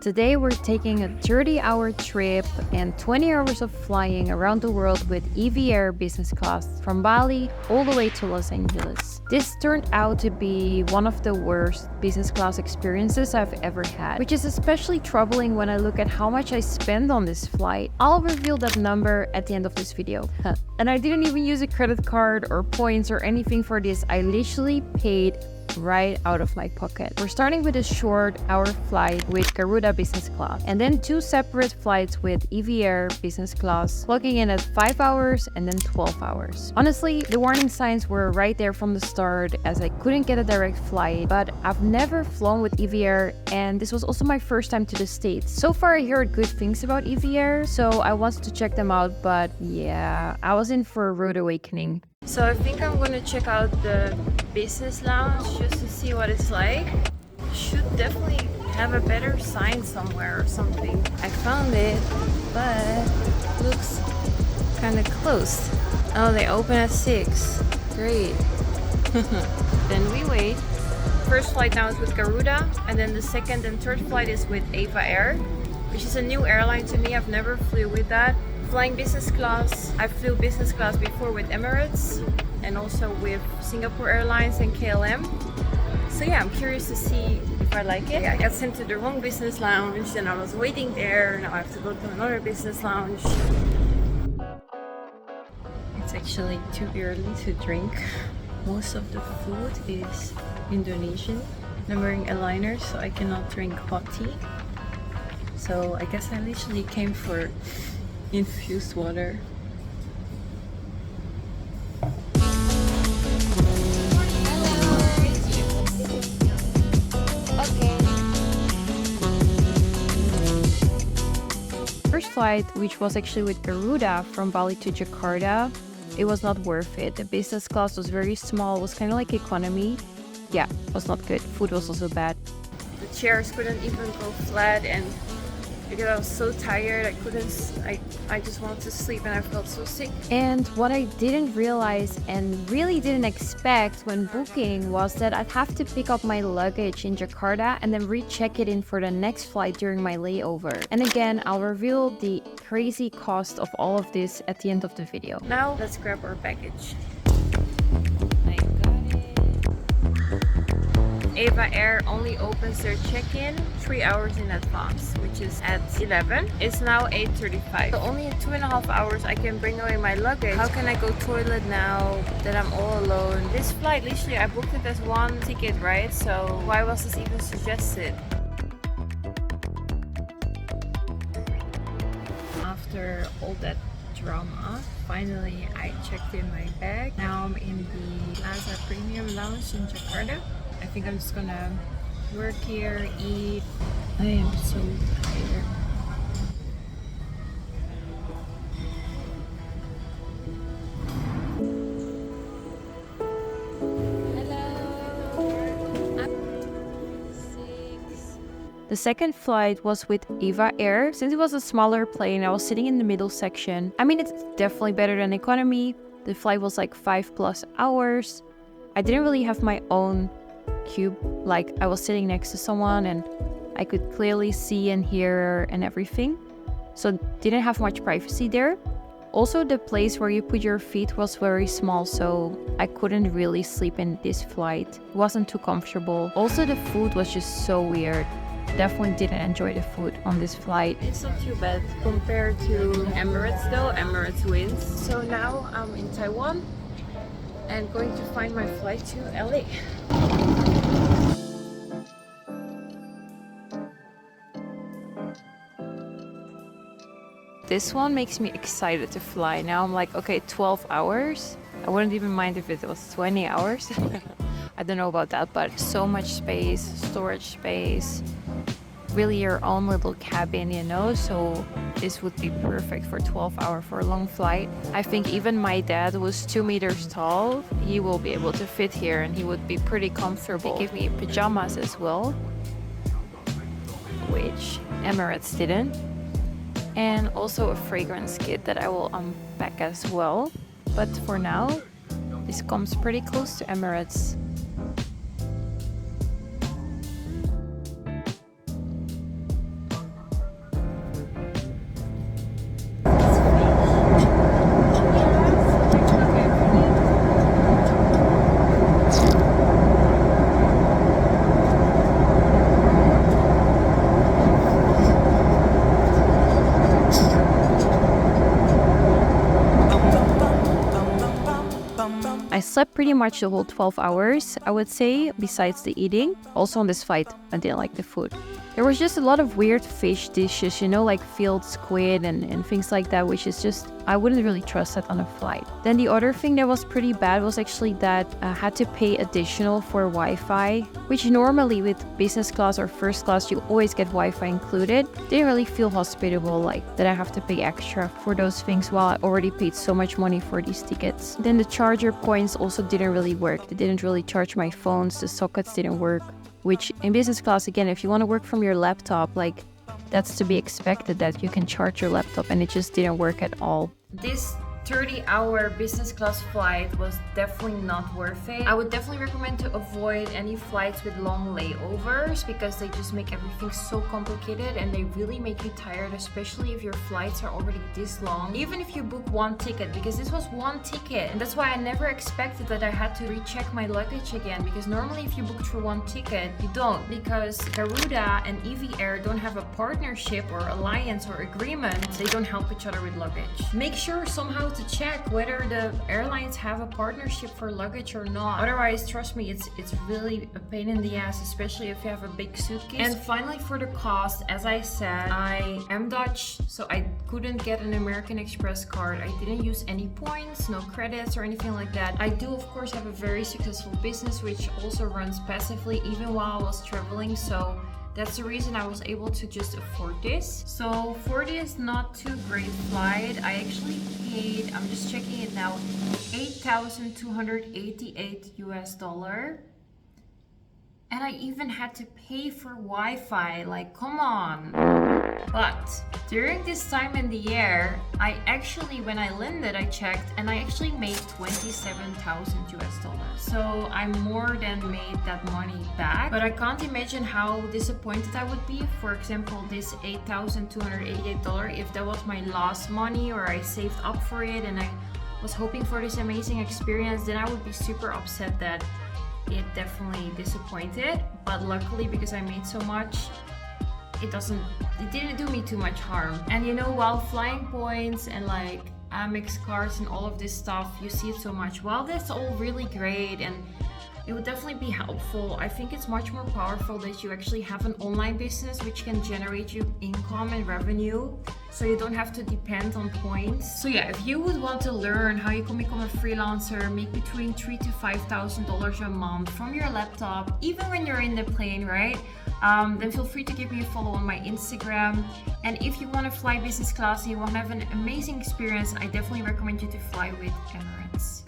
Today we're taking a 30-hour trip and 20 hours of flying around the world with Eva Air business class from Bali all the way to Los Angeles. This turned out to be one of the worst business class experiences I've ever had, which is especially troubling when I look at how much I spent on this flight. I'll reveal that number at the end of this video. And I didn't even use a credit card or points or anything for this. I literally paid right out of my pocket. We're starting with a short hour flight with Garuda business class and then 2 separate flights with Eva Air business class, clocking in at 5 hours and then 12 hours. Honestly, the warning signs were right there from the start as I couldn't get a direct flight, but I've never flown with Eva Air and this was also my first time to the States. So far I heard good things about Eva Air, so I wanted to check them out, but yeah, I was in for a rude awakening. So I think I'm gonna check out the business lounge just to see what it's like. Should definitely have a better sign somewhere or something. I found it, but looks kind of closed. Oh, they open at 6. Great. Then we wait. First flight now is with Garuda, and then the second and third flight is with Eva Air, which is a new airline to me. I've never flew with that. Flying business class. I flew business class before with Emirates and also with Singapore Airlines and KLM. So yeah, I'm curious to see if I like it. I got sent to the wrong business lounge and I was waiting there. Now I have to go to another business lounge. It's actually too early to drink. Most of the food is Indonesian. I'm wearing a liner, so I cannot drink hot tea. So I guess I literally came for infused water. First flight, which was actually with Garuda from Bali to Jakarta, it was not worth it. The business class was very small, was kind of like economy. Yeah, was not good. Food was also bad. The chairs couldn't even go flat, and because I was so tired, I just wanted to sleep and I felt so sick. And what I didn't realize and really didn't expect when booking was that I'd have to pick up my luggage in Jakarta and then recheck it in for the next flight during my layover. And again, I'll reveal the crazy cost of all of this at the end of the video. Now, let's grab our baggage. Eva Air only opens their check-in 3 hours in advance, which is at 11. It's now 8:35. So only in 2.5 hours I can bring away my luggage. How can I go toilet now that I'm all alone? This flight, literally, I booked it as one ticket, right? So why was this even suggested? After all that drama, finally I checked in my bag. Now I'm in the Plaza Premium Lounge in Jakarta. I think I'm just gonna work here, eat. I am so tired. The second flight was with Eva Air. Since it was a smaller plane, I was sitting in the middle section. I mean, it's definitely better than economy. The flight was like 5+ hours. I didn't really have my own cube, like I was sitting next to someone and I could clearly see and hear and everything, so didn't have much privacy there. Also, the place where you put your feet was very small, so I couldn't really sleep in this flight. It wasn't too comfortable. Also, the food was just so weird. Definitely didn't enjoy the food on this flight. It's not too bad compared to Emirates though. Emirates wins. So now I'm in Taiwan and going to find my flight to LA. This one makes me excited to fly. Now I'm like, okay, 12 hours. I wouldn't even mind if it was 20 hours. I don't know about that, but so much space, storage space, really your own little cabin, you know? So this would be perfect for 12 hours for a long flight. I think even my dad was 2 meters tall. He will be able to fit here and he would be pretty comfortable. They gave me pajamas as well, which Emirates didn't. And also a fragrance kit that I will unpack as well. But for now, this comes pretty close to Emirates. slept pretty much the whole 12 hours, I would say, besides the eating. Also on this flight, I didn't like the food. There was just a lot of weird fish dishes, like field squid and things like that, which is just, I wouldn't really trust that on a flight. Then the other thing that was pretty bad was actually that I had to pay additional for Wi-Fi, which normally with business class or first class, you always get Wi-Fi included. Didn't really feel hospitable, like that I have to pay extra for those things while I already paid so much money for these tickets. Then the charger points also didn't really work. They didn't really charge my phones, the sockets didn't work. Which in business class, again, if you want to work from your laptop, like that's to be expected that you can charge your laptop, and it just didn't work at all. This 30-hour business class flight was definitely not worth it. I would definitely recommend to avoid any flights with long layovers because they just make everything so complicated and they really make you tired, especially if your flights are already this long. Even if you book one ticket, because this was one ticket, and that's why I never expected that I had to recheck my luggage again, because normally if you book for one ticket, you don't, because Garuda and Eva Air don't have a partnership or alliance or agreement. They don't help each other with luggage. Make sure somehow to check whether the airlines have a partnership for luggage or not. Otherwise, trust me, it's really a pain in the ass, especially if you have a big suitcase. And finally, for the cost, as I said, I am Dutch, so I couldn't get an American Express card. I didn't use any points, no credits or anything like that. I do, of course, have a very successful business which also runs passively even while I was traveling, so that's the reason I was able to just afford this. So for this not too great flight, I actually paid, I'm just checking it now, $8,288 US. And I even had to pay for Wi-Fi, like come on. But during this time in the air, I actually, when I landed, I checked and I actually made 27,000 US dollars. So I more than made that money back. But I can't imagine how disappointed I would be if, for example, this $8,288, if that was my last money or I saved up for it and I was hoping for this amazing experience, then I would be super upset that it definitely disappointed. But luckily, because I made so much, it didn't do me too much harm. And while flying points and like Amex cards and all of this stuff, you see it so much. While that's all really great and it would definitely be helpful, I think it's much more powerful that you actually have an online business which can generate you income and revenue, so you don't have to depend on points. So yeah, if you would want to learn how you can become a freelancer, make between $3,000 to $5,000 a month from your laptop, even when you're in the plane, right? Then feel free to give me a follow on my Instagram. And if you want to fly business class and you want to have an amazing experience, I definitely recommend you to fly with Emirates.